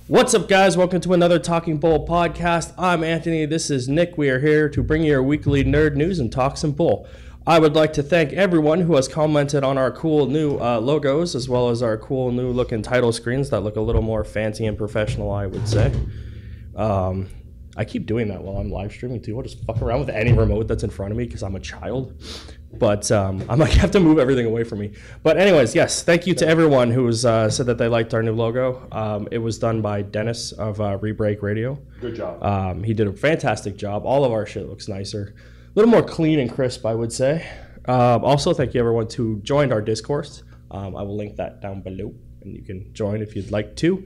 What's up, guys? Welcome to another Talking Bull podcast. I'm Anthony. This is Nick. We are here to bring you your weekly nerd news and talk some bull. I would like to thank everyone who has commented on our cool new logos, as well as our cool new looking title screens that look a little more fancy and professional, I would say. I keep doing that while I'm live streaming too. I'll just fuck around with any remote that's in front of me because I'm a child. But I might have to move everything away from me. But anyways, yes, thank you to everyone who's said that they liked our new logo. It was done by Dennis of Rebreak Radio. Good job. He did a fantastic job. All of our shit looks nicer. A little more clean and crisp, I would say. Also, thank you everyone who joined our Discourse. I will link that down below, and you can join if you'd like to.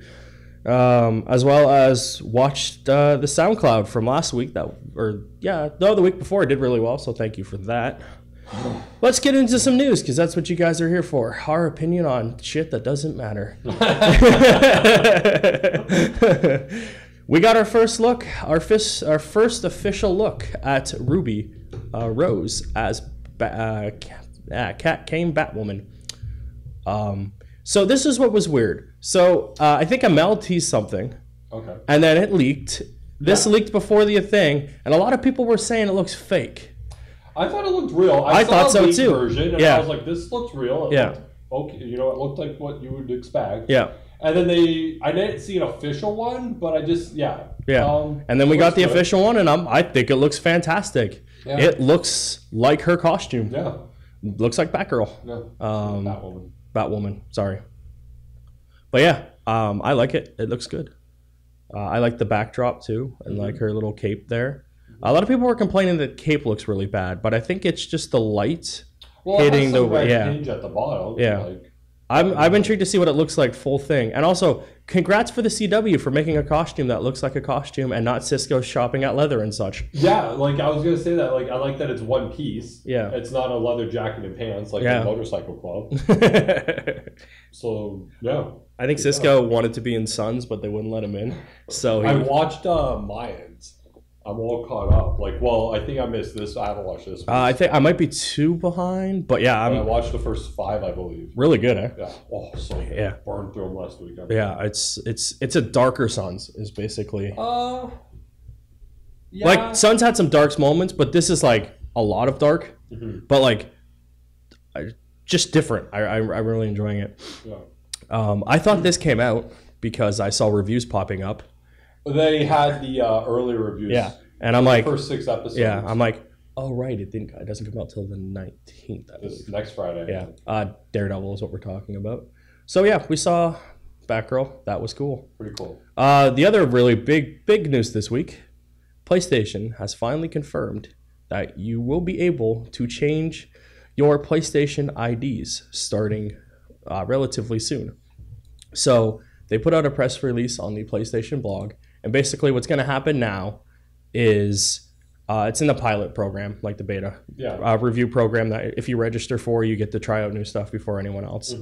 As well as watched the SoundCloud from last week. The week before it did really well, so thank you for that. Let's get into some news, because that's what you guys are here for. Our opinion on shit that doesn't matter. We got our first look, our first official look at Ruby Rose as Cat Came Batwoman. So this is what was weird. So I think Amel teased something. Okay. And then it leaked. This leaked before the thing, and a lot of people were saying it looks fake. I thought it looked real. I thought so too. Version, and I was like, this looks real. It looked, okay, it looked like what you would expect. Yeah. And then I didn't see an official one, but I just, and then we got the official one, and I think it looks fantastic. Yeah. It looks like her costume. Yeah. Looks like Batgirl. Yeah. Batwoman, sorry. But yeah, I like it. It looks good. I like the backdrop too, and like her little cape there. A lot of people were complaining that cape looks really bad, but I think it's just the light hitting the hinge at the bottom. Yeah. I'm intrigued to see what it looks like full thing. And also, congrats for the CW for making a costume that looks like a costume and not Cisco shopping at leather and such. Yeah, like I was going to say that. Like I like that it's one piece. Yeah. It's not a leather jacket and pants like the Motorcycle Club. So, yeah. I think Cisco wanted to be in Suns, but they wouldn't let him in. So I watched Mayans. I'm all caught up. I think I missed this. I haven't watched this. I think I might be 2 behind, but yeah, I watched the first 5, I believe. Really good, eh? Yeah. Oh, so burned through them last week. Yeah, it's a darker Suns is basically. Yeah. Like Suns had some dark moments, but this is like a lot of dark, but like just different. I'm really enjoying it. Yeah. I thought this came out because I saw reviews popping up. They had the early reviews. Yeah, and I'm like, first 6 episodes. Yeah, I'm like, oh right, it doesn't come out till the 19th. This next Friday. Yeah, Daredevil is what we're talking about. So yeah, we saw Batgirl. That was cool. Pretty cool. The other really big news this week, PlayStation has finally confirmed that you will be able to change your PlayStation IDs starting relatively soon. So they put out a press release on the PlayStation blog. And basically what's going to happen now is it's in the pilot program, like the beta review program that if you register for, you get to try out new stuff before anyone else.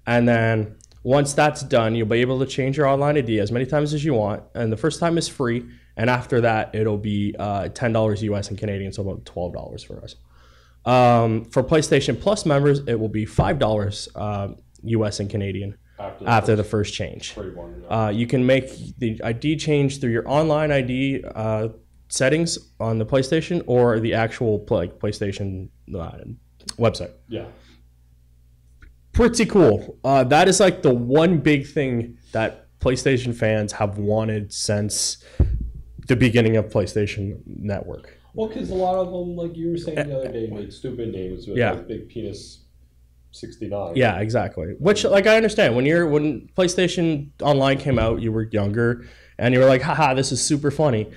And then once that's done, you'll be able to change your online ID as many times as you want. And the first time is free. And after that, it'll be $10 US and Canadian, so about $12 for us. For PlayStation Plus members, it will be $5 US and Canadian. After the first change. You can make the ID change through your online ID settings on the PlayStation or the actual PlayStation website. Yeah. Pretty cool. That is like the one big thing that PlayStation fans have wanted since the beginning of PlayStation Network. Well, because a lot of them, like you were saying the other day, made stupid names with like big penis 69. Yeah, exactly. Which, like, I understand. When PlayStation Online came out, you were younger, and you were like, haha, this is super funny.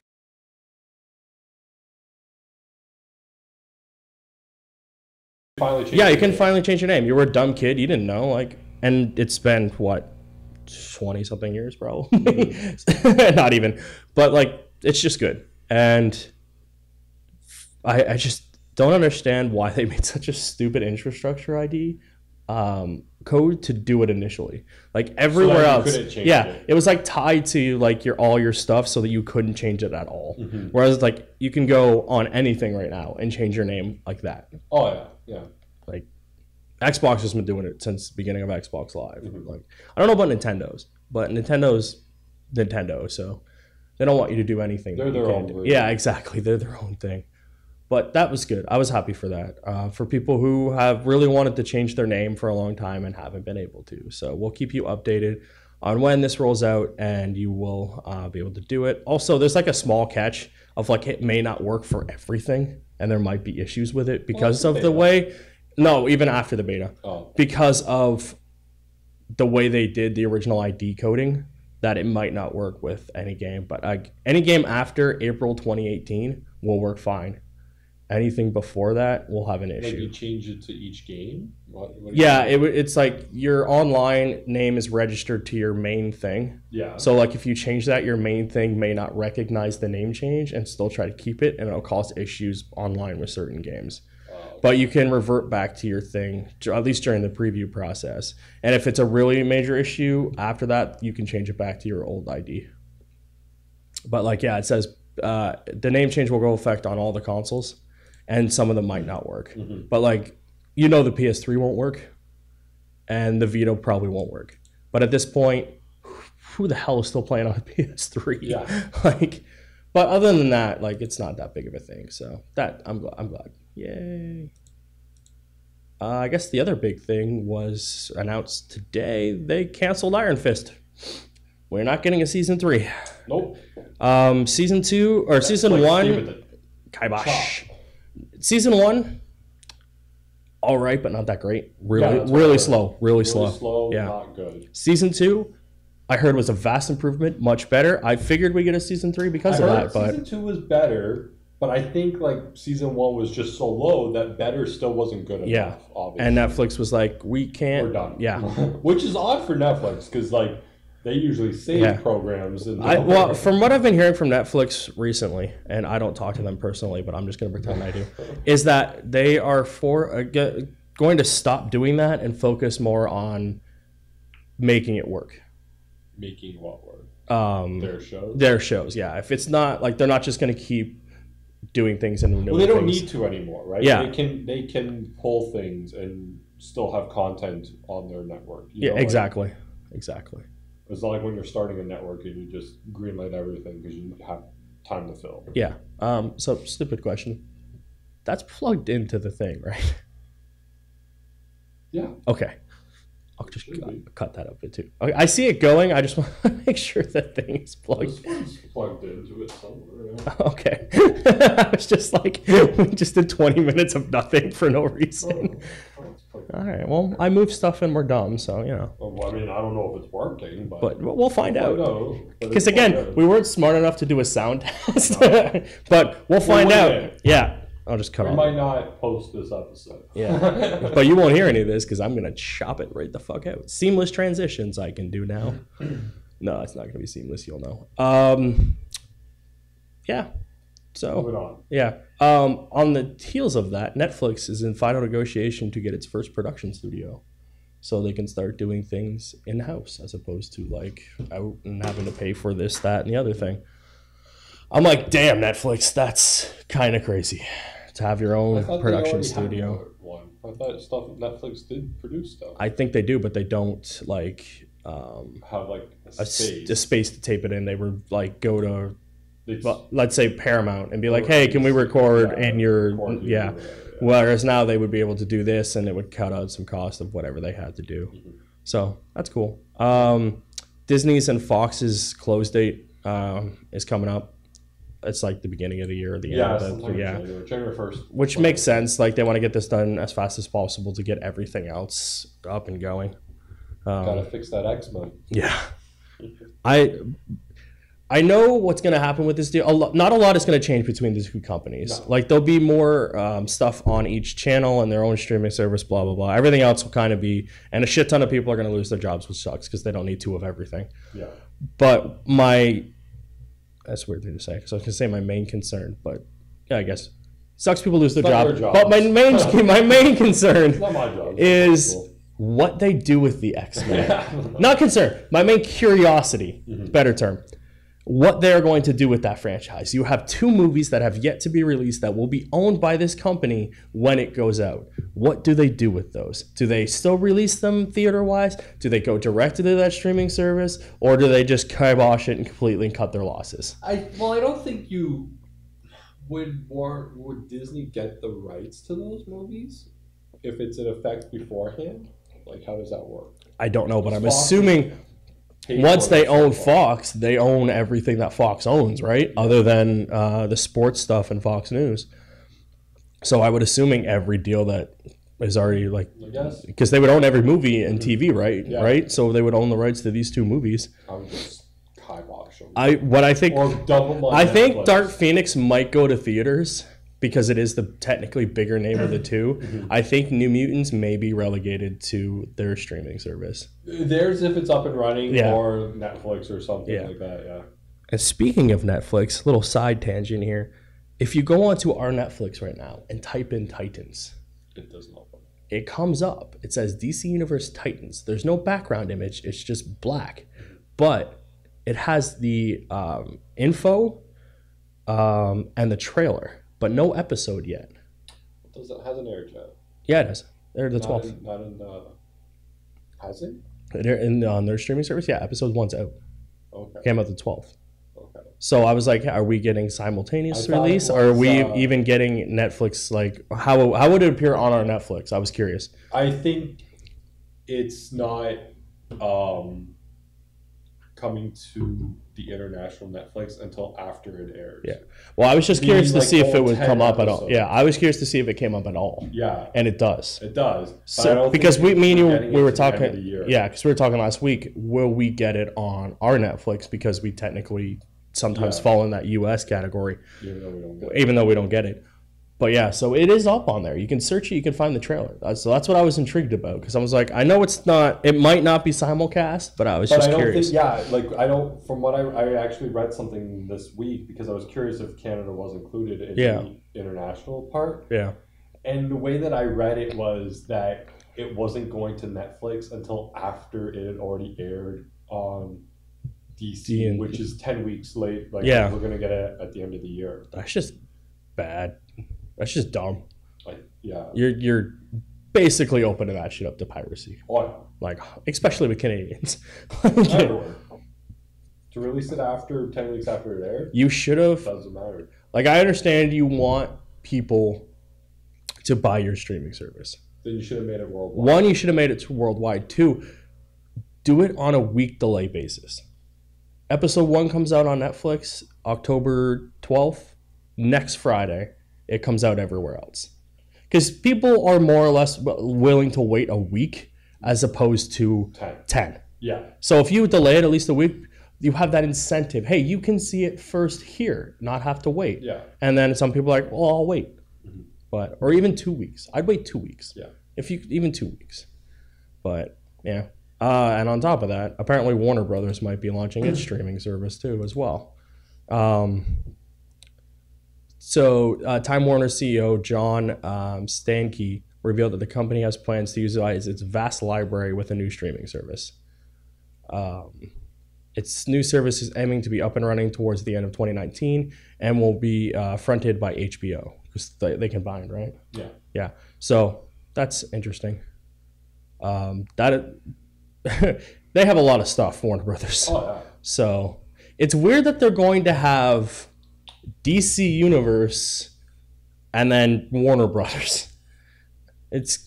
You can finally change your name. You were a dumb kid. You didn't know. And it's been, 20-something years, probably? Not even. But, it's just good. And I just don't understand why they made such a stupid infrastructure ID code to do it initially. Like everywhere else, it was tied to all your stuff so that you couldn't change it at all. Whereas you can go on anything right now and change your name like that. Oh yeah. Xbox has been doing it since the beginning of Xbox Live. I don't know about Nintendo's, but Nintendo's Nintendo, so they don't want you to do anything. They're their own version. Yeah, exactly. They're their own thing. But that was good. I was happy for that. For people who have really wanted to change their name for a long time and haven't been able to. So we'll keep you updated on when this rolls out, and you will be able to do it. Also, there's like a small catch of like it may not work for everything, and there might be issues with it because of the way. No, even after the beta, because of the way they did the original ID coding, that it might not work with any game. But any game after April 2018 will work fine. Anything before that will have an issue. Like you change it to each game? Yeah, it's like your online name is registered to your main thing. Yeah. So like if you change that, your main thing may not recognize the name change and still try to keep it, and it'll cause issues online with certain games. But you can revert back to your thing, at least during the preview process. And if it's a really major issue, after that, you can change it back to your old ID. But like, yeah, it says the name change will go effect on all the consoles. And some of them might not work. Mm-hmm. But like, the PS3 won't work. And the Vita probably won't work. But at this point, who the hell is still playing on a PS3? Yeah. But other than that, like, it's not that big of a thing. So that, I'm glad. Yay. I guess the other big thing was announced today. They canceled Iron Fist. We're not getting a season 3. Nope. Season 2, or season 1. Kibosh. Season 1, all right, but not that great. Really slow. Yeah. Not good. Season 2, I heard was a vast improvement, much better. I figured we get a season 3 because of that. But season 2 was better, but I think like season 1 was just so low that better still wasn't good enough. Yeah, obviously. And Netflix was like, we can't. We're done. Yeah, which is odd for Netflix because like. They usually save programs. And well, from what I've been hearing from Netflix recently, and I don't talk to them personally, but I'm just going to pretend I do, is that they are going to stop doing that and focus more on making it work. Making what work? Their shows? Their shows, yeah. If it's not, like, they're not just going to keep doing things and renewing things. Well, they don't need to anymore, right? Yeah. They can pull things and still have content on their network. Yeah, exactly. Exactly. It's not like when you're starting a network and you just greenlight everything because you have time to fill. Yeah. So, stupid question. That's plugged into the thing, right? Yeah. Okay. I'll just cut that up a bit too. Okay, I see it going. I just want to make sure that thing is plugged. This one's plugged into it somewhere. Okay. I was just like, we just did 20 minutes of nothing for no reason. All right. Well, I move stuff and we're dumb, so, you know. Well, I mean, I don't know if it's working, but we'll find out. Because, again, we weren't smart enough to do a sound test. But we'll find out. Yeah. I'll just cut off. We might not post this episode. Yeah. But you won't hear any of this because I'm going to chop it right the fuck out. Seamless transitions I can do now. No, it's not going to be seamless. You'll know. Yeah. So, moving on. Yeah. On the heels of that, Netflix is in final negotiation to get its first production studio. So they can start doing things in-house as opposed to like out and having to pay for this, that, and the other thing. I'm like, damn, Netflix, that's kind of crazy. To have your own production studio. I thought stuff Netflix did produce stuff. I think they do, but they don't like have like a space to tape it in. They would like go to, let's say Paramount, and be like, hey, can we record in your Whereas now they would be able to do this, and it would cut out some cost of whatever they had to do. Mm-hmm. So that's cool. Disney's and Fox's close date is coming up. It's like the beginning of the year or the end of the January 1st. Which makes sense. Like they want to get this done as fast as possible to get everything else up and going. Gotta fix that X-Men. Yeah. I know what's going to happen with this deal. Not a lot is going to change between the two companies. No. Like there'll be more stuff on each channel and their own streaming service, blah, blah, blah. Everything else will kind of be, and a shit ton of people are going to lose their jobs, which sucks because they don't need two of everything. Yeah. But that's a weird thing to say because I was going to say my main concern, but yeah, I guess sucks people lose their job. But my main concern is what they do with the X-Men. Not concern. My main curiosity, better term. what they're going to do with that franchise. You have 2 movies that have yet to be released that will be owned by this company when it goes out. What do they do with those? Do they still release them theater-wise? Do they go directly to that streaming service? Or do they just kibosh it and completely cut their losses? I don't think you would Disney get the rights to those movies if it's in effect beforehand? Like, how does that work? I don't know, but I'm assuming once they own Fox, they own everything that Fox owns, right? Other than the sports stuff and Fox News. So I would assuming every deal that is already like, because they would own every movie and TV, right? Yeah. Right. So they would own the rights to these 2 movies. I would just kibosh them. I think Dark Phoenix might go to theaters because it is the technically bigger name of the 2. Mm-hmm. I think New Mutants may be relegated to their streaming service. Theirs if it's up and running, or Netflix or something like that, yeah. And speaking of Netflix, little side tangent here. If you go onto our Netflix right now and type in Titans, it doesn't open. It comes up. It says DC Universe Titans. There's no background image. It's just black. But it has the info and the trailer. But no episode yet. It hasn't aired yet. Yeah, it has. They're the 12th. Has it? They're on their streaming service? Yeah, episode 1's out. Okay. Came out the 12th. Okay. So I was like, are we getting simultaneous release? Or are we even getting Netflix? Like, how would it appear on our Netflix? I was curious. I think it's not coming to the international Netflix until after it airs. Yeah. Well, I was just curious to see if it would come up at all. Yeah, I was curious to see if it came up at all. Yeah. And it does. It does. So because me and you, we were talking. Yeah, because we were talking last week. Will we get it on our Netflix because we technically sometimes fall in that US category, even though we don't get it. But yeah, so it is up on there. You can search it. You can find the trailer. So that's what I was intrigued about because I was like, I know it's not. It might not be simulcast, but I was just curious. From what I actually read something this week because I was curious if Canada was included in the international part. Yeah. And the way that I read it was that it wasn't going to Netflix until after it had already aired on DC, which is 10 weeks late. We're gonna get it at the end of the year. That's just bad. That's just dumb. Yeah. You're basically opening that shit up to piracy. Oh, yeah. Like, especially with Canadians. Everywhere. To release it after 10 weeks after it aired? You should have. Doesn't matter. Like, I understand you want people to buy your streaming service. Then you should have made it worldwide. 1, you should have made it worldwide. 2, do it on a week delay basis. Episode 1 comes out on Netflix October 12th. Next Friday, it comes out everywhere else. Because people are more or less willing to wait a week as opposed to 10. Yeah. So if you delay it at least a week, you have that incentive. Hey, you can see it first here, not have to wait. Yeah. And then some people are like, well, I'll wait. Mm-hmm. Or even 2 weeks. I'd wait 2 weeks. Yeah. Even 2 weeks. But, yeah. And on top of that, apparently Warner Brothers might be launching its streaming service too as well. So Time Warner CEO John Stankey revealed that the company has plans to utilize its vast library with a new streaming service. Its new service is aiming to be up and running towards the end of 2019 and will be fronted by HBO because they combined, right? Yeah. Yeah. So that's interesting. They have a lot of stuff, Warner Brothers. Oh, yeah. So it's weird that they're going to have DC Universe and then Warner Brothers.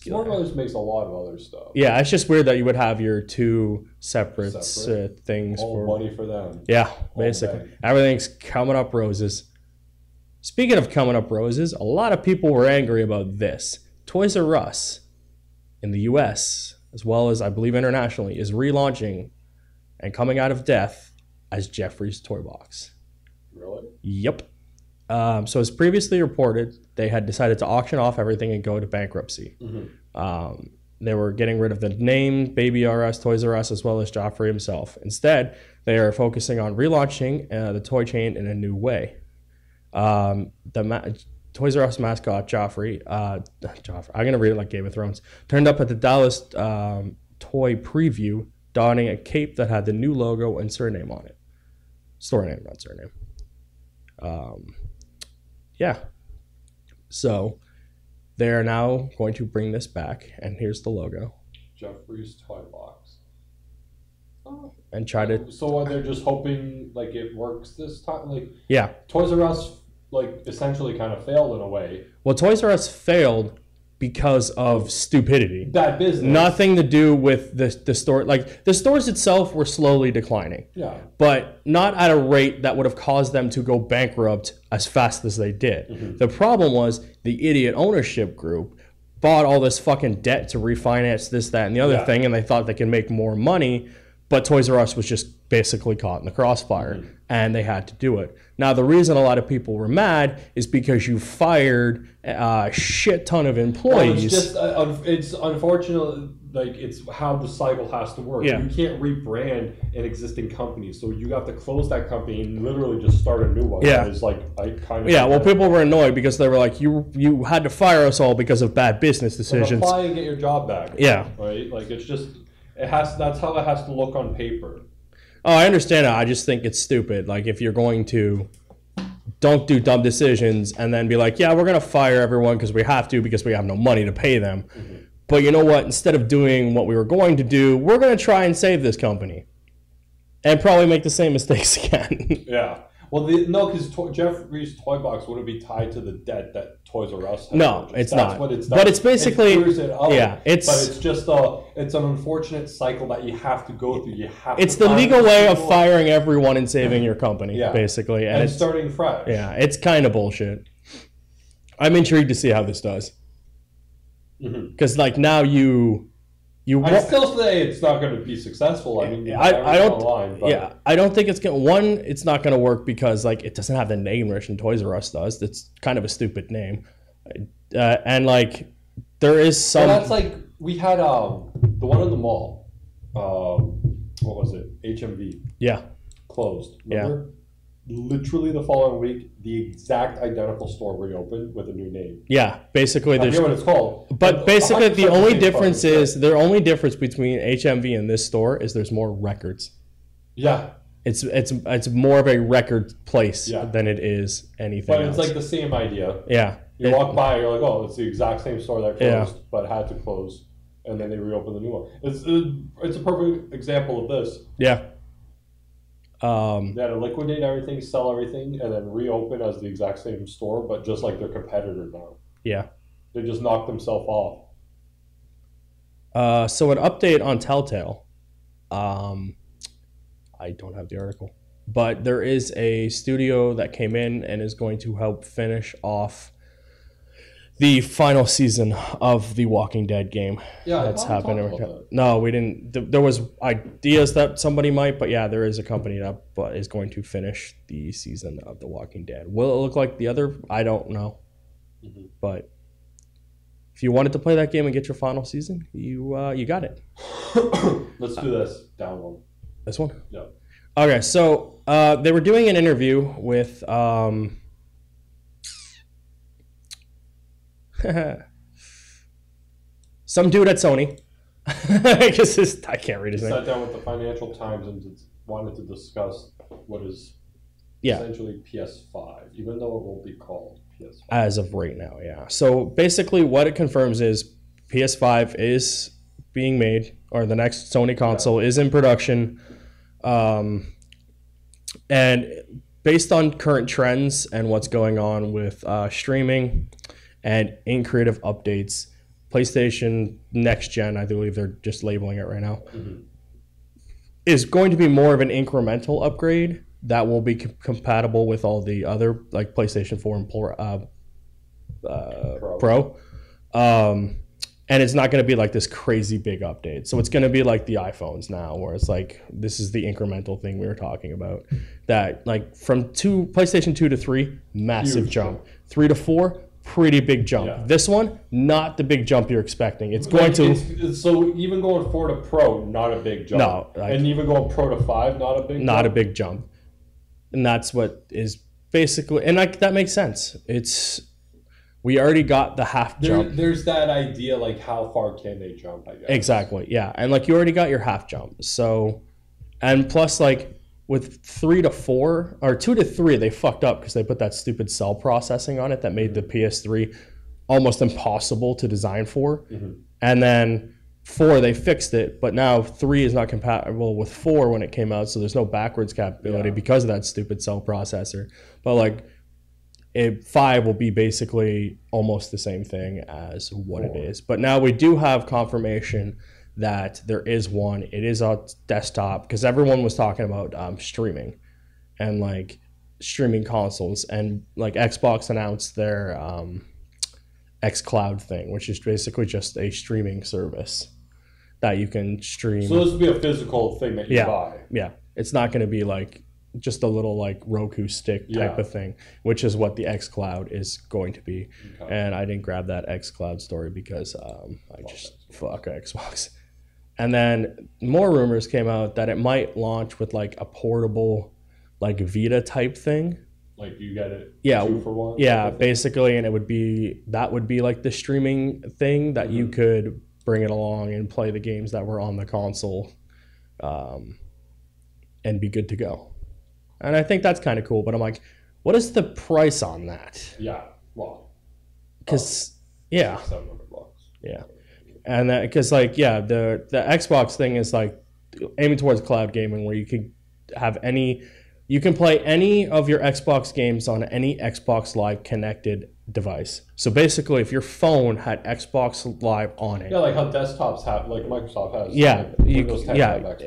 Warner Brothers makes a lot of other stuff. Yeah, it's just weird that you would have your 2 separate things. All money for them. Yeah, basically. Everything's coming up roses. Speaking of coming up roses, a lot of people were angry about this. Toys R Us in the US, as well as I believe internationally, is relaunching and coming out of death as Jeffrey's Toy Box. Really? Yep. So as previously reported, they had decided to auction off everything and go to bankruptcy. Mm-hmm. They were getting rid of the name Baby R Us, Toys R Us, as well as Joffrey himself. Instead, they are focusing on relaunching the toy chain in a new way. Toys R Us mascot Joffrey, I'm going to read it like Game of Thrones, turned up at the Dallas toy preview, donning a cape that had the new logo and surname on it. Store name, not surname. Yeah. So they are now going to bring this back, and here's the logo. Jeffrey's Toy Box. Oh. And try to. So are they just hoping like it works this time? Like yeah, Toys R Us like essentially kind of failed in a way. Well, Toys R Us failed because of stupidity. Bad business. Nothing to do with the store. Like, the stores itself were slowly declining. Yeah. But not at a rate that would have caused them to go bankrupt as fast as they did. Mm-hmm. The problem was the idiot ownership group bought all this fucking debt to refinance this, that, and the other thing, and they thought they could make more money, but Toys R Us was just basically caught in the crossfire, and they had to do it. Now, the reason a lot of people were mad is because you fired a shit ton of employees. Well, it's unfortunate, like, it's how the cycle has to work. Yeah. You can't rebrand an existing company, so you have to close that company and literally just start a new one. Yeah. It's like, I kind of... Yeah, well, people were annoyed because they were like, you had to fire us all because of bad business decisions. But apply and get your job back. Yeah. Right? Like, it's just... That's how it has to look on paper. Oh, I understand it. I just think it's stupid. Like, if you're going to don't do dumb decisions and then be like, yeah, we're going to fire everyone because we have to because we have no money to pay them. Mm-hmm. But you know what? Instead of doing what we were going to do, we're going to try and save this company and probably make the same mistakes again. Yeah. Well, no, because Jeffrey's Toy Box wouldn't be tied to the debt that Toys R Us has. No, it's not. What it's but it's basically, but it's just it's an unfortunate cycle that you have to go through. It's the legal way of firing everyone and saving your company, basically, and starting fresh. Yeah, it's kind of bullshit. I'm intrigued to see how this does, because like now I still say it's not going to be successful. I mean, I don't. Online, but. Yeah, I don't think it's going. One, it's not going to work because like it doesn't have the name Russian Toys R Us does. It's kind of a stupid name, and like there is some. Well, that's like we had the one in the mall. What was it? HMV. Yeah. Closed. Yeah. Remember? Literally the following week, the exact identical store reopened with a new name. Yeah, basically. I forget what it's called. But basically, the only difference is the only difference between HMV and this store is there's more records. Yeah, it's more of a record place than it is anything. But it's like the same idea. Yeah, you walk by, you're like, oh, it's the exact same store that closed, but had to close, and then they reopened the new one. It's a perfect example of this. Yeah. They had to liquidate everything, sell everything, and then reopen as the exact same store, but just like their competitor now. Yeah. They just knocked themselves off. So an update on Telltale. I don't have the article. But there is a studio that came in and is going to help finish off the final season of the Walking Dead game. Yeah, that's happening. No, we didn't. There was ideas that somebody might, but yeah, there is a company that is going to finish the season of the Walking Dead. Will it look like the other? I don't know. Mm-hmm. But if you wanted to play that game and get your final season, you got it. Let's do this. Down one. This one? Yeah. Okay, so they were doing an interview with some dude at Sony. I can't read his name. Sat down with the Financial Times and wanted to discuss what is essentially PS5, even though it won't be called PS5. As of right now, yeah. So basically what it confirms is PS5 is being made, or the next Sony console is in production. And based on current trends and what's going on with streaming and in creative updates, PlayStation Next Gen, I believe they're just labeling it right now, is going to be more of an incremental upgrade that will be compatible with all the other, like PlayStation 4 and Pro. And it's not going to be like this crazy big update. So it's going to be like the iPhones now, where it's like, this is the incremental thing we were talking about. That like from PlayStation 2 to 3, massive jump. 3 to 4, pretty big jump. Yeah. This one, not the big jump you're expecting. It's going to... So even going 4 to Pro, not a big jump. No. And even going Pro to 5, not a big jump? Not a big jump. And that's what is basically... And like that makes sense. We already got the half jump. There's that idea, like, how far can they jump, I guess. Exactly, yeah. And, like, you already got your half jump. So, and plus, like, with 3 to 4 or 2 to 3, they fucked up because they put that stupid cell processing on it that made the PS3 almost impossible to design for. And then 4, they fixed it, but now 3 is not compatible with 4 when it came out, so there's no backwards compatibility because of that stupid cell processor. But like 5 will be basically almost the same thing as what it is. But now we do have confirmation that there is one. It is on desktop because everyone was talking about streaming and like streaming consoles, and like Xbox announced their xCloud thing, which is basically just a streaming service that you can stream. So this would be a physical thing that you buy. Yeah, it's not going to be like just a little like Roku stick type of thing, which is what the xCloud is going to be. And I didn't grab that xCloud story because I just fuck Xbox. And then more rumors came out that it might launch with like a portable like Vita type thing. Like you get it 2 for 1? Yeah, basically, and that would be like the streaming thing that you could bring it along and play the games that were on the console and be good to go. And I think that's kind of cool, but I'm like, what is the price on that? Yeah, well, because $700. Yeah, and that because like the Xbox thing is like aiming towards cloud gaming where you can have you can play any of your Xbox games on any Xbox Live connected device. So basically, if your phone had Xbox Live on it, like how desktops have, like Microsoft has.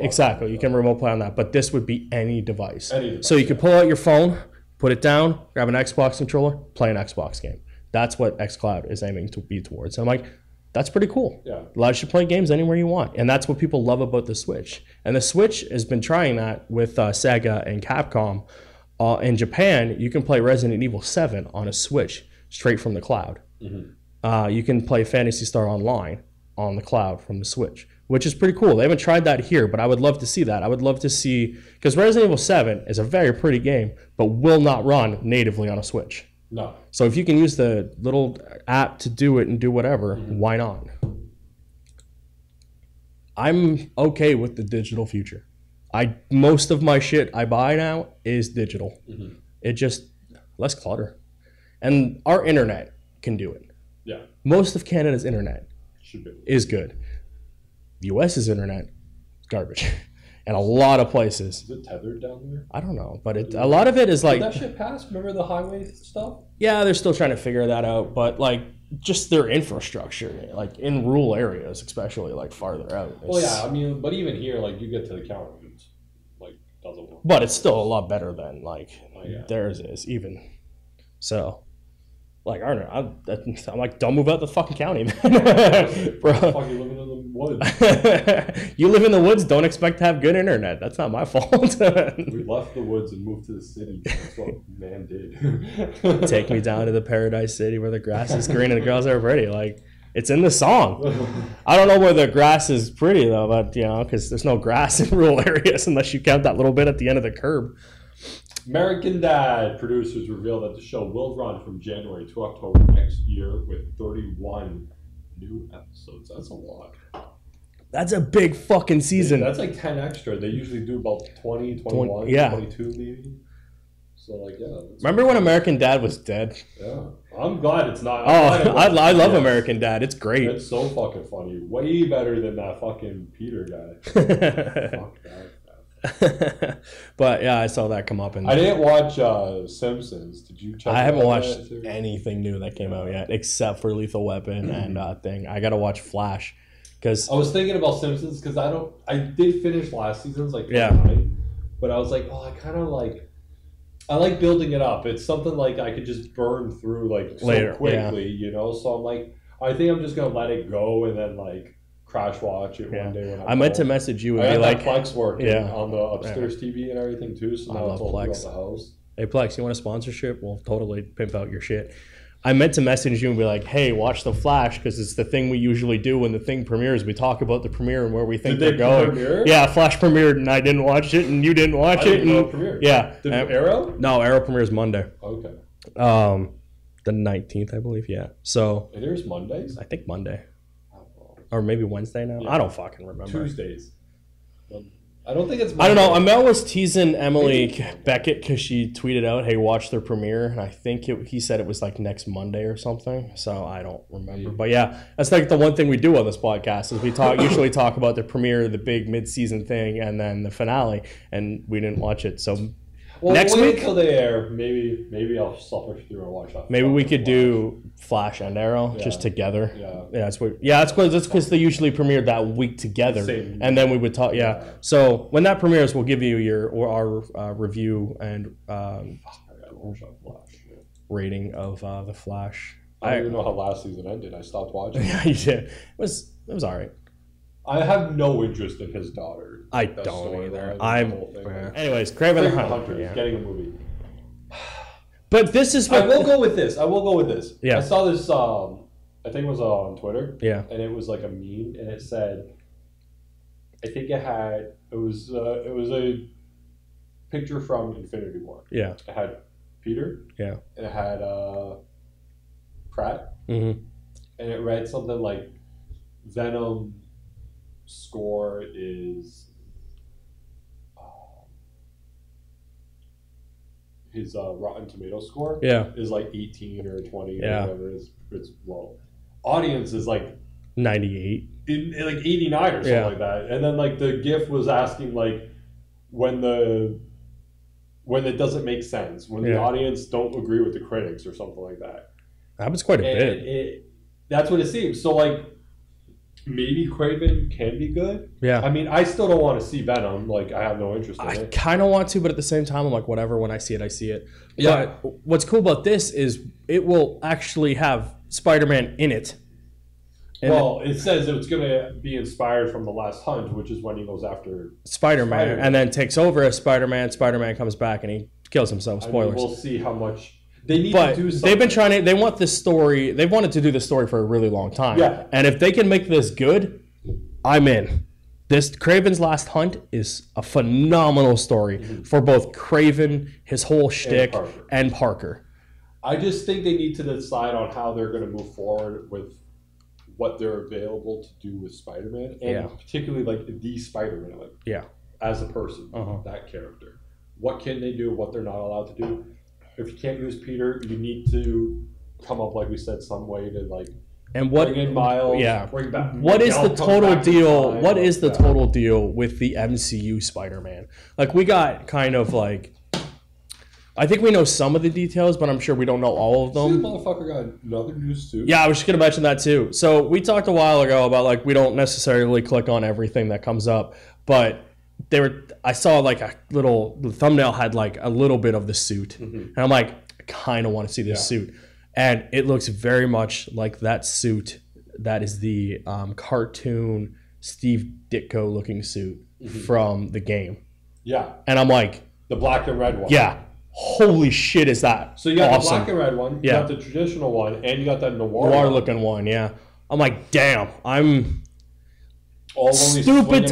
Exactly. You can remote play on that, but this would be any device. So you could pull out your phone, put it down, grab an Xbox controller, play an Xbox game. That's what xCloud is aiming to be towards. So I'm like, that's pretty cool. Yeah. Allows you to play games anywhere you want. And that's what people love about the Switch. And the Switch has been trying that with Sega and Capcom. In Japan, you can play Resident Evil 7 on a Switch straight from the cloud. You can play Phantasy Star Online on the cloud from the Switch, which is pretty cool. They haven't tried that here, but I would love to see that. I would love to see, because Resident Evil 7 is a very pretty game, but will not run natively on a Switch. No. So if you can use the little app to do it and do whatever, why not? I'm okay with the digital future. Most of my shit I buy now is digital. It just less clutter. And our internet can do it. Yeah. Most of Canada's internet is good. The US's internet, garbage. And a lot of places. Is it tethered down there? I don't know, but a lot of it is like... Did that shit pass? Remember the highway stuff? Yeah, they're still trying to figure that out, but like just their infrastructure, like in rural areas, especially like farther out. Well, yeah, I mean, but even here, like you get to the county, it's like doesn't work. But it's still a lot better than like theirs is even. So, like I don't know, I'm like, don't move out the fucking county, man. Bro. Fuck, you living in the woods. You live in the woods, don't expect to have good internet. That's not my fault. We left the woods and moved to the city. That's what man did. Take me down to the paradise city where the grass is green and the girls are pretty. Like, it's in the song. I don't know where the grass is pretty though, but because there's no grass in rural areas unless you count that little bit at the end of the curb. American Dad producers reveal that the show will run from January to October next year with 31 new episodes. That's a lot. That's a big fucking season. That's like 10 extra. They usually do about 20, 21, 22 maybe. So like, yeah. Remember when American Dad was dead? Yeah. I'm glad it's not. I love American Dad. It's great. It's so fucking funny. Way better than that fucking Peter guy. Fuck that. But yeah, I saw that come up. I didn't watch Simpsons. Did you check? I haven't watched anything new that came out yet, except for Lethal Weapon and thing. I gotta watch Flash because I was thinking about Simpsons because I did finish last season's like night, but I was like, I kind of like. I like building it up. It's something like I could just burn through like so later, quickly, So I'm like, I think I'm just gonna let it go and then like crash watch it one day when I meant to message you and be like, Plex working on the upstairs TV and everything too. So now it's all throughout the house. Hey Plex, you want a sponsorship? We'll totally pimp out your shit. I meant to message you and be like, hey, watch The Flash, because it's the thing we usually do when the thing premieres. We talk about the premiere and where we think they're going. Premiere? Yeah, Flash premiered and I didn't watch it and you didn't watch it. Didn't premiere. Yeah. Did Arrow? No, Arrow premieres Monday. Okay. The 19th, I believe, yeah. So it airs Mondays? I think Monday. Or maybe Wednesday now. Yeah. I don't fucking remember. Tuesdays. I don't think it's. I don't know. Amel was teasing Emily Beckett because she tweeted out, "Hey, watch their premiere," and I think he said it was like next Monday or something. So I don't remember, but yeah, that's like the one thing we do on this podcast is we usually talk about the premiere, the big mid-season thing, and then the finale, and we didn't watch it. So next week until they air, maybe I'll suffer through and watch that. Maybe we could do Flash and Arrow just together. That's because they usually premiered that week together, and then we would talk. So when that premieres, we'll give you our review and rating of the Flash. I don't even know how last season ended. I stopped watching. Yeah, you did. It was all right. I have no interest in his daughter. I don't either. Anyways, Kraven the Hunter is getting a movie. But this is what I will go with this. Yeah. I saw this. I think it was on Twitter. Yeah. And it was like a meme, and it said, I think it was a picture from Infinity War. Yeah. It had Peter. Yeah. And it had Pratt. Mm-hmm. And it read something like Venom score is his Rotten Tomato score is like 18 or 20 or whatever. It's low. Audience is like 98, like 89 or something like that. And then like the GIF was asking like when it doesn't make sense, when the audience don't agree with the critics or something like that. That was quite a bit. That's what it seems. So like maybe Kraven can be good. Yeah. I mean, I still don't want to see Venom. Like, I have no interest in it. I kind of want to, but at the same time, I'm like, whatever. When I see it, I see it. Yeah. But what's cool about this is it will actually have Spider-Man in it. Well, it says it's going to be inspired from The Last Hunt, which is when he goes after Spider-Man. And then takes over as Spider-Man. Spider-Man comes back and he kills himself. Spoilers. I mean, we'll see how much... They need to do something. They've been trying to... They want this story... They've wanted to do this story for a really long time. Yeah. And if they can make this good, I'm in. This Kraven's Last Hunt is a phenomenal story for both Kraven, his whole shtick, and Parker. I just think they need to decide on how they're going to move forward with what they're available to do with Spider-Man, and particularly like the Spider-Man, like as a person, that character. What can they do? What they're not allowed to do? If you can't use Peter, you need to come up, like we said, some way to like bring in Miles. Yeah. Bring back. What is the total deal? What is the total deal with the MCU Spider-Man? Like we got kind of like. I think we know some of the details, but I'm sure we don't know all of them. See, the motherfucker got another news too. Yeah, I was just gonna mention that too. So we talked a while ago about like we don't necessarily click on everything that comes up, but I saw like the thumbnail had like a little bit of the suit, and I'm like, I kind of want to see this suit, and it looks very much like that suit that is the cartoon Steve Ditko looking suit from the game. Yeah, and I'm like the black and red one. Yeah. Holy shit, is that So you got awesome. the black and red one, you got the traditional one, and you got that noir looking one, yeah. I'm like, damn, I'm... Stupid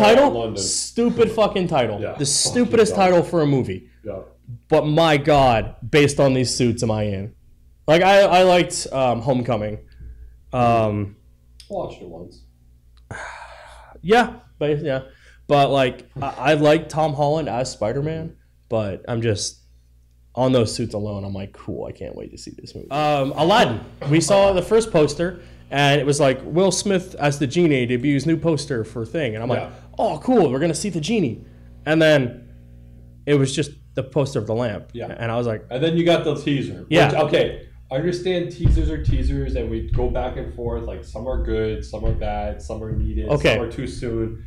fucking title. Yeah, the stupidest title for a movie. Yeah. But my God, based on these suits, am I in? Like, I liked Homecoming. Watched it once. Yeah. But like, I like Tom Holland as Spider-Man, but I'm just... On those suits alone, I'm like, cool, I can't wait to see this movie. Aladdin. We saw the first poster, and it was like, Will Smith as the genie debuts new poster for Thing. And I'm like, oh, cool, we're going to see the genie. And then it was just the poster of the lamp. Yeah. And I was like... And then you got the teaser. Yeah. Which, okay, I understand teasers are teasers, and we go back and forth. Like, some are good, some are bad, some are needed, some are too soon.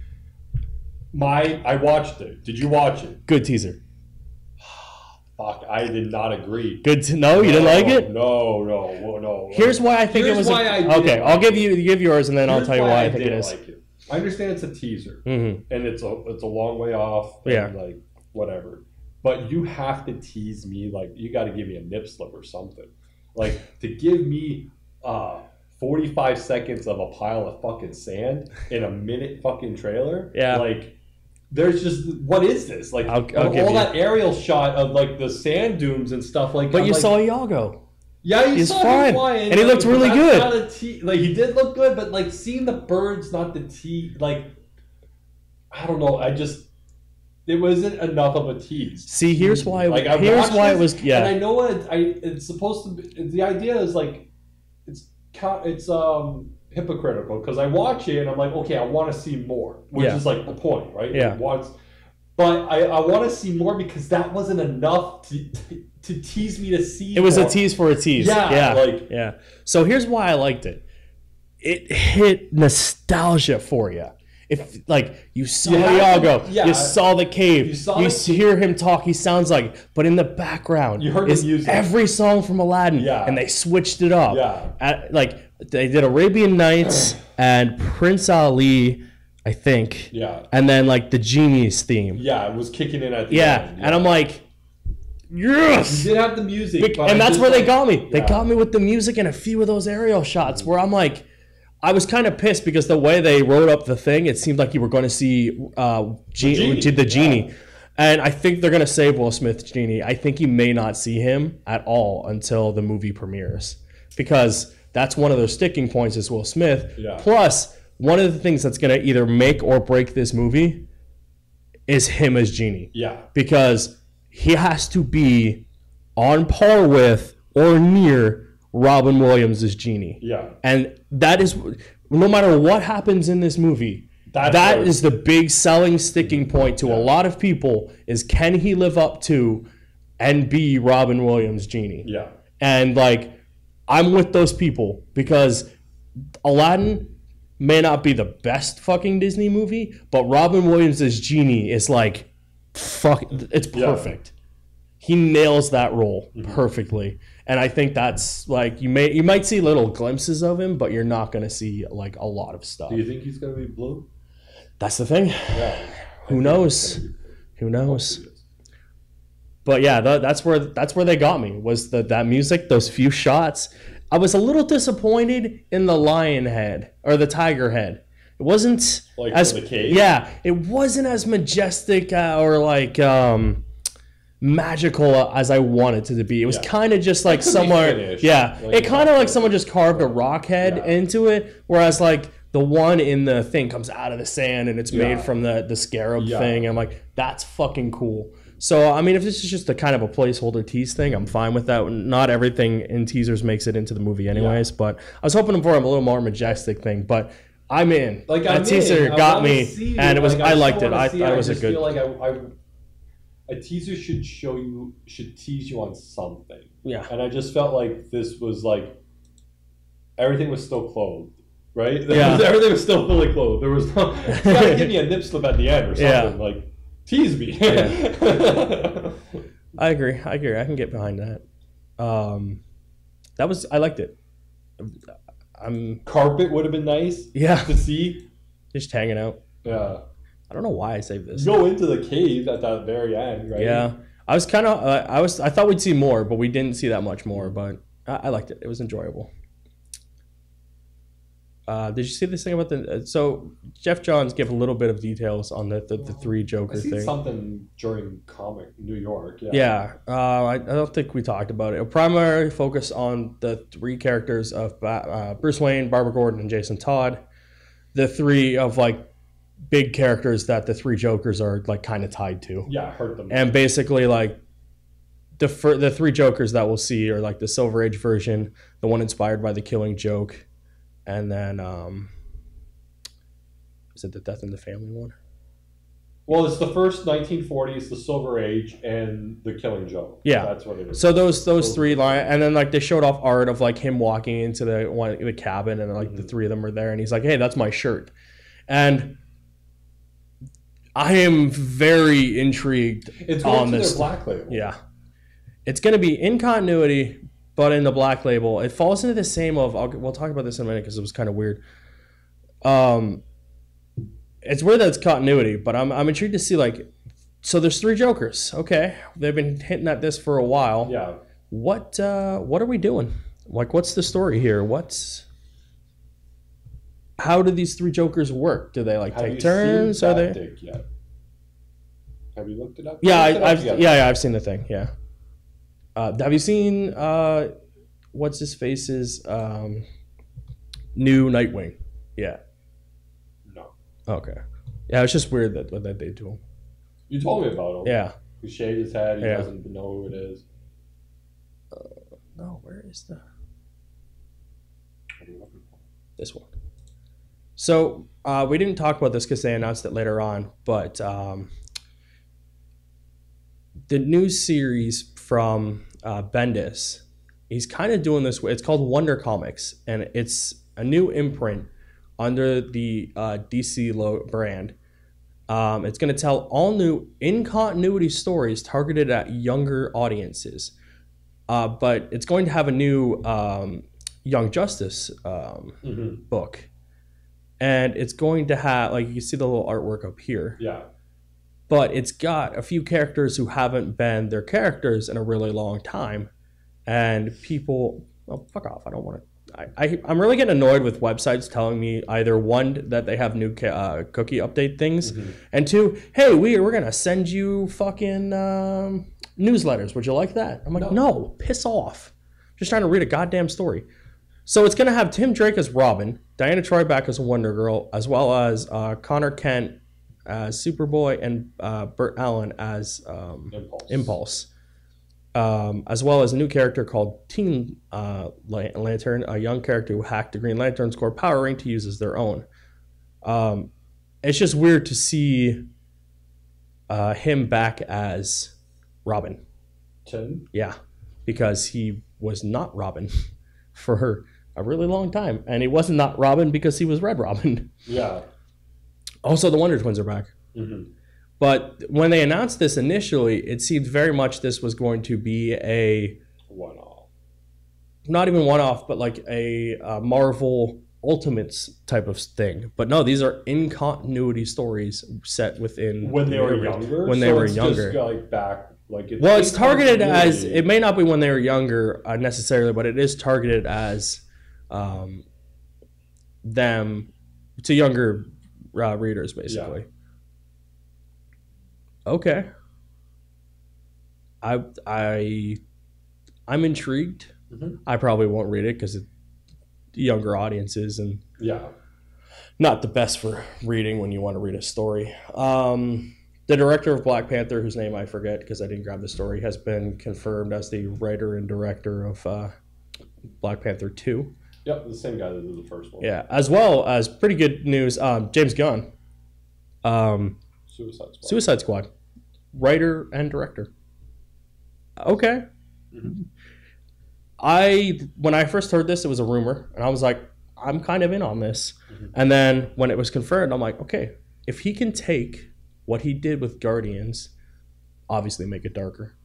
I watched it. Did you watch it? Good teaser. Fuck, I did not agree. You didn't like it? No. Here's why I think it was. Okay, I'll give yours, and then I'll tell you why I think it is. Like it. I understand it's a teaser, and it's a long way off. And like whatever, but you have to tease me. Like you got to give me a nip slip or something. Like to give me 45 seconds of a pile of fucking sand in a minute fucking trailer. Yeah, like. There's just, what is this? Like, I'll all that aerial shot of, like, the sand dunes and stuff like that. But you saw Iago. Yeah, you saw him flying. And he looked really good. Like, he did look good, but, like, seeing the birds, not the like, I don't know. it wasn't enough of a tease. See, here's why. Like, it was. Yeah, and I know what it's supposed to be. The idea is like it's hypocritical because I watch it and I'm like, okay, I want to see more, which is like the point, right? Yeah. But I want to see more because that wasn't enough to tease me to see. It was a tease for a tease. Yeah. Yeah. So here's why I liked it. It hit nostalgia for you. If like you saw Iago, you saw the cave, you hear him talk, he sounds like, but in the background, you heard the music. Every song from Aladdin, and they switched it up. Like they did Arabian Nights and Prince Ali, I think. Yeah. And then like the Genie's theme. Yeah, it was kicking in at the end. And I'm like, yes! You did have the music. And that's where they got me. They got me with the music and a few of those aerial shots where I'm like, I was kind of pissed because the way they wrote up the thing, it seemed like you were going to see the Genie. And I think they're going to save Will Smith's Genie. I think you may not see him at all until the movie premieres. Because that's one of their sticking points is Will Smith. Yeah. Plus, one of the things that's going to either make or break this movie is him as Genie. Yeah. Because he has to be on par with or near Robin Williams as Genie. Yeah. And that is, no matter what happens in this movie, that is the big selling sticking point to a lot of people is can he live up to and be Robin Williams' Genie? Yeah. And like, I'm with those people because Aladdin may not be the best fucking Disney movie, but Robin Williams as Genie is like, it's perfect. He nails that role perfectly. And I think that's like you might see little glimpses of him, but you're not going to see like a lot of stuff. Do you think he's going to be blue? That's the thing. Yeah. Who knows? Who knows? But yeah, that's where they got me was that music, those few shots. I was a little disappointed in the lion head or the tiger head. It wasn't like as for the cave? Yeah, it wasn't as majestic or like magical as I wanted it to be. It was kind of just like somewhere. It kind of like someone just carved a rock head into it, whereas like the one in the thing comes out of the sand and it's made from the scarab thing. And I'm like, that's fucking cool. So, I mean, if this is just a kind of a placeholder tease thing, I'm fine with that. Not everything in teasers makes it into the movie anyways, but I was hoping for a little more majestic thing, but I'm in. Like, that teaser got me, and it was. I liked it. I thought it was a good. I feel like a teaser should tease you on something. Yeah. And I just felt like this was like, everything was still clothed, right? Yeah. Everything was still fully clothed. There was no, you gotta give me a nip slip at the end or something. Like, tease me. Yeah. I agree. I can get behind that. I liked it. Carpet would have been nice. Yeah. To see. Just hanging out. Yeah. I don't know why I saved this. You go into the cave at that very end, right? Yeah. I was kind of, I thought we'd see more, but we didn't see that much more, but I liked it. It was enjoyable. Did you see this thing about so Jeff Johns gave a little bit of details on the three Joker thing. Something during Comic New York. Yeah. I don't think we talked about it. It'll primarily focus on the three characters of Bruce Wayne, Barbara Gordon, and Jason Todd. The three of like big characters that the three Jokers are like kind of tied to. Yeah, I heard them. And basically like the three Jokers that we'll see are like the Silver Age version, the one inspired by the Killing Joke. And then, is it the Death in the Family one? Well, it's the first 1940s, the Silver Age, and the Killing Joke. Yeah, that's what it is. So those three lines, and then like they showed off art of like him walking into the cabin, and like the three of them are there, and he's like, "Hey, that's my shirt," and I am very intrigued on this. Their Black Label. Yeah, it's going to be in continuity. But in the Black Label, it falls into the same of. We'll talk about this in a minute because it was kind of weird. It's weird that it's continuity, but I'm intrigued to see like. So there's three Jokers. Okay, they've been hinting at this for a while. Yeah. What are we doing? Like, what's the story here? How do these three Jokers work? Do they like take turns? Are they? Yet? Have you looked it up? Yeah, I've seen the thing. Yeah. Have you seen what's his face's new Nightwing? Yeah. No. Okay. Yeah, it's just weird that what they do to him. You told me about him. Yeah. He shaved his head. He doesn't know who it is. No, where is the... What are you looking for? This one. So, we didn't talk about this because they announced it later on, but the new series from Bendis, he's kind of doing this. It's called Wonder Comics, and it's a new imprint under the DC brand. It's going to tell all new in-continuity stories targeted at younger audiences. But it's going to have a new Young Justice book. And it's going to have, like, you can see the little artwork up here. Yeah. But it's got a few characters who haven't been their characters in a really long time. And people, oh, fuck off. I don't want to. I'm really getting annoyed with websites telling me either one, that they have new cookie update things, and two, hey, we're going to send you fucking newsletters. Would you like that? I'm like, no, piss off. Just trying to read a goddamn story. So it's going to have Tim Drake as Robin, Diana Troy back as Wonder Girl, as well as Connor Kent as Superboy and Burt Allen as Impulse. As well as a new character called Teen Lantern, a young character who hacked the Green Lantern's core power ring to use as their own. It's just weird to see him back as Robin. Tim? Yeah, because he was not Robin for a really long time. And he wasn't not Robin because he was Red Robin. Yeah. Also, the Wonder Twins are back. Mm-hmm. But when they announced this initially, it seemed very much this was going to be a one-off. Not even one-off, but like a Marvel Ultimates type of thing. But no, these are in-continuity stories set within... When they were younger? When they were younger. Just like back... Like it's targeted as... It may not be when they were younger necessarily, but it is targeted as them to younger readers, basically. Yeah. Okay. I'm intrigued. Mm-hmm. I probably won't read it because it's younger audiences and not the best for reading when you want to read a story. The director of Black Panther, whose name I forget because I didn't grab the story, has been confirmed as the writer and director of Black Panther 2. Yep, the same guy that did the first one. Yeah, as well as pretty good news, James Gunn. Suicide Squad. Writer and director. Okay. Mm-hmm. When I first heard this, it was a rumor, and I was like, I'm kind of in on this. Mm-hmm. And then when it was confirmed, I'm like, okay, if he can take what he did with Guardians, obviously make it darker,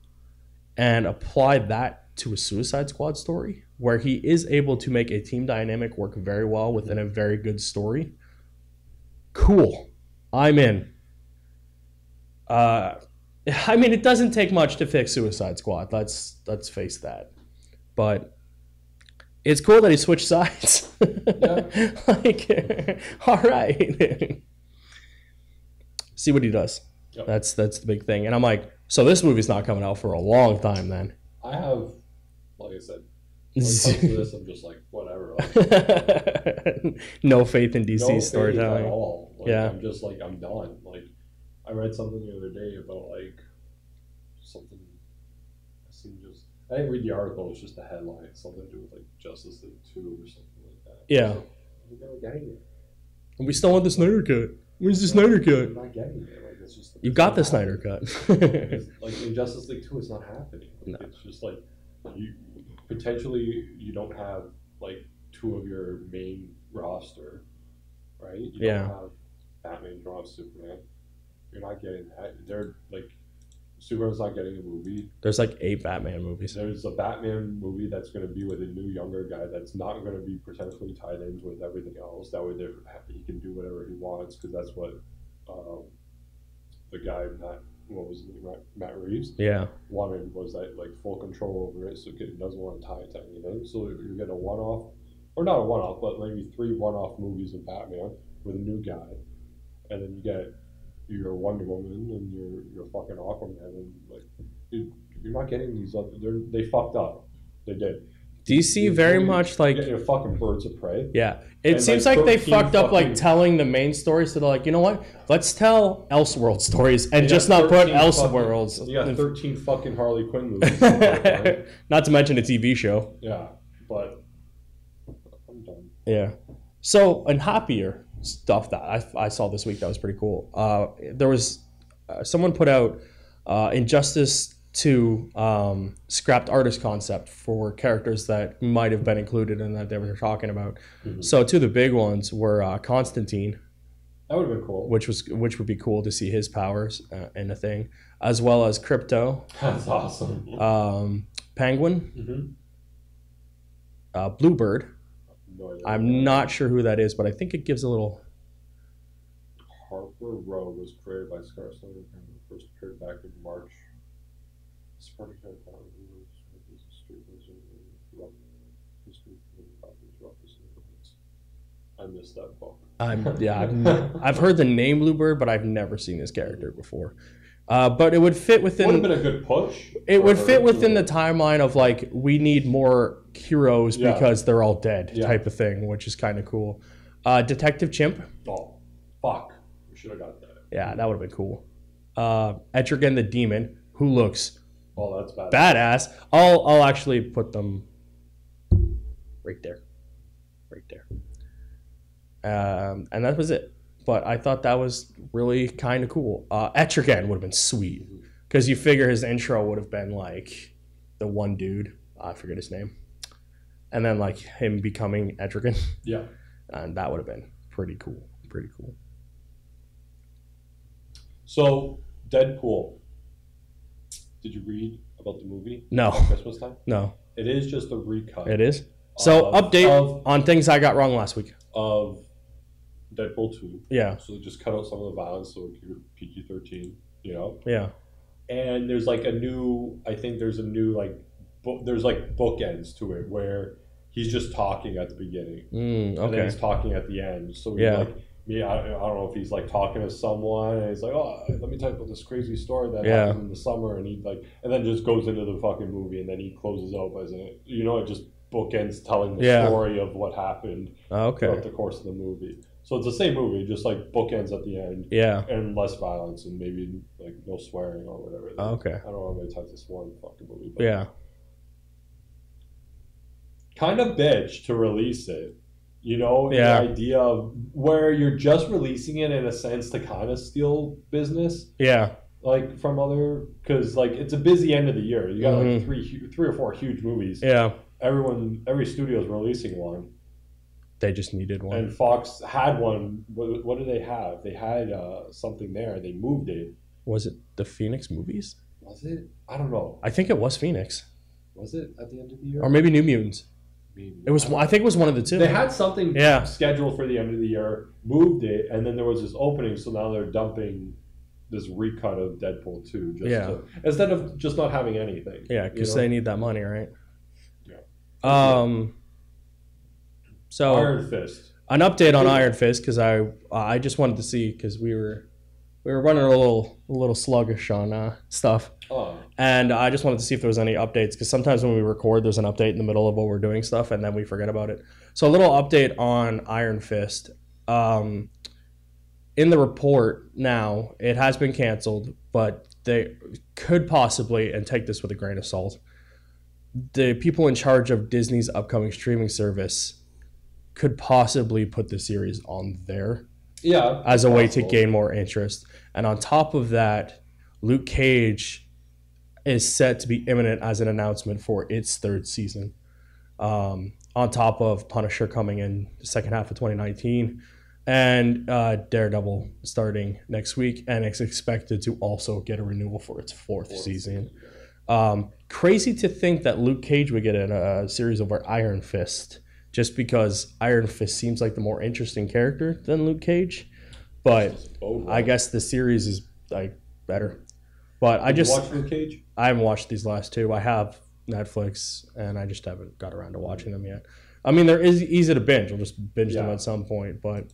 and apply that to a Suicide Squad story, where he is able to make a team dynamic work very well within a very good story, cool. I'm in. I mean, it doesn't take much to fix Suicide Squad. Let's face that. But it's cool that he switched sides. Yeah. Like, all right. See what he does. Yep. That's the big thing. And I'm like, so this movie's not coming out for a long time then. I have, like I said, when it comes to this, I'm just like, whatever. Like, no faith in DC storytelling. At all. Like, yeah. I'm just like, I'm done. Like, I read something the other day about like something. I didn't read the article. It was just a headline, something to do with like Justice League 2 or something like that. Yeah. We're never getting it. And we still want the Snyder Cut. Where's the Snyder Cut? I'm not getting it. Like it's just. You got the Snyder Cut. Like in Justice League 2, it's not happening. Like, no. It's just like you don't have like two of your main roster, right? You don't have Batman. You don't have Superman. You're not getting that. They're like, Superman's not getting a movie. There's like 8 Batman movies. There's a Batman movie that's going to be with a new younger guy that's not going to be potentially tied in with everything else. That way he can do whatever he wants because that's what the guy, Matt Reeves? Yeah. Wanted was that like full control over it, so he doesn't want to tie it to anything. So you get a one-off, or not a one-off, but maybe 3 one-off movies of Batman with a new guy. And then you get your Wonder Woman and your fucking Aquaman, and like, dude, you're not getting these other. They fucked up. They did. DC very much like you're fucking birds of prey. Yeah, it seems like they fucked up like telling the main stories. So they're like, you know what? Let's tell Elseworld stories and just not put Elseworlds. You got 13 fucking Harley Quinn movies. Right? Not to mention a TV show. Yeah, but I'm done. Yeah. So, and happier stuff that I saw this week that was pretty cool. There was someone put out Injustice 2 scrapped artist concept for characters that might have been included in that they were talking about. Mm-hmm. So two of the big ones were Constantine. That would have been cool. Which would be cool to see his powers in a thing, as well as Crypto. That's awesome. Penguin. Mm-hmm. Bluebird. No idea. I'm not sure who that is, but I think it gives a little. Harper Row was created by Scarcely and first appeared back in March. I missed that book. I've heard the name Bluebird, but I've never seen this character before. But it would fit within. Would have been a good push. It would fit within the timeline of like we need more heroes because they're all dead type of thing, which is kind of cool. Detective Chimp. Oh, fuck! We should have got that. Yeah, that would have been cool. Etrigan the Demon, who looks. Oh, that's badass. I'll actually put them right there. And that was it. But I thought that was really kind of cool. Etrigan would have been sweet because you figure his intro would have been like the one dude. I forget his name. And then like him becoming Etrigan. Yeah. And that would have been pretty cool. So, Deadpool. Did you read about the movie? No. Christmas time? No. It is just a recut. It is? So, update on things I got wrong last week. Of Deadpool 2. Yeah. So, they just cut out some of the violence so it could PG-13, you know? Yeah. And there's like a new, I think there's a new like, there's like bookends to it where he's just talking at the beginning. Okay. And then he's talking at the end. So, he's like, I don't know if he's like talking to someone and he's like, oh, let me tell you about this crazy story that happened in the summer, and he like, and then just goes into the fucking movie, and then he closes out by saying, you know, it just bookends telling the story of what happened throughout the course of the movie. So it's the same movie, just like bookends at the end, and less violence and maybe like no swearing or whatever. Okay. I don't know how many times this one fucking movie. But yeah. Kind of bitch to release it. You know, the idea of where you're just releasing it in a sense to kind of steal business. Yeah. Like from other, because like it's a busy end of the year. You got like three or four huge movies. Yeah. Every studio is releasing one. They just needed one. And Fox had one. What did they have? They had something there. They moved it. Was it the Phoenix movies? Was it? I don't know. I think it was Phoenix. Was it at the end of the year? Or maybe New Mutants. It was. I think it was one of the two. They had something scheduled for the end of the year, moved it, and then there was this opening. So now they're dumping this recut of Deadpool 2 instead of just not having anything. Yeah, because they need that money, right? Yeah. So Iron Fist. An update on Iron Fist because I just wanted to see because we were running a little sluggish on stuff. Oh. And I just wanted to see if there was any updates because sometimes when we record, there's an update in the middle of what we're doing stuff, and then we forget about it. So a little update on Iron Fist. In the report now, it has been canceled, but they could possibly, and take this with a grain of salt, the people in charge of Disney's upcoming streaming service could possibly put the series on there. Yeah. As a way to gain more interest. And on top of that, Luke Cage is set to be imminent as an announcement for its third season. On top of Punisher coming in the second half of 2019 and Daredevil starting next week, and it's expected to also get a renewal for its fourth season. Crazy to think that Luke Cage would get a series over Iron Fist, just because Iron Fist seems like the more interesting character than Luke Cage. But I guess the series is like better. But Did you watch Luke Cage? I haven't watched these last two. I have Netflix, and I just haven't got around to watching them yet. I mean, they're easy to binge. I'll just binge them at some point. But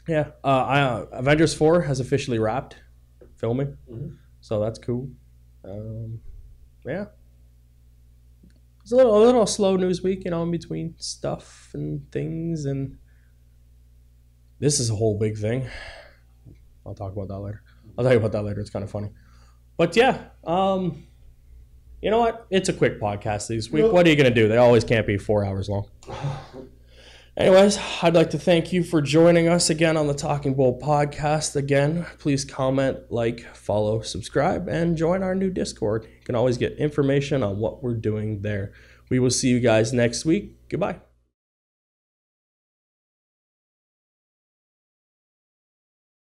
yeah, Avengers 4 has officially wrapped filming, so that's cool. Yeah. it's a little slow news week, in between stuff and things, and this is a whole big thing. I'll talk about that later. It's kind of funny. But yeah, you know what? It's a quick podcast this week. What are you going to do? They always can't be 4 hours long. Anyways, I'd like to thank you for joining us again on the Talking Bull podcast. Again, please comment, like, follow, subscribe, and join our new Discord. You can always get information on what we're doing there. We will see you guys next week. Goodbye.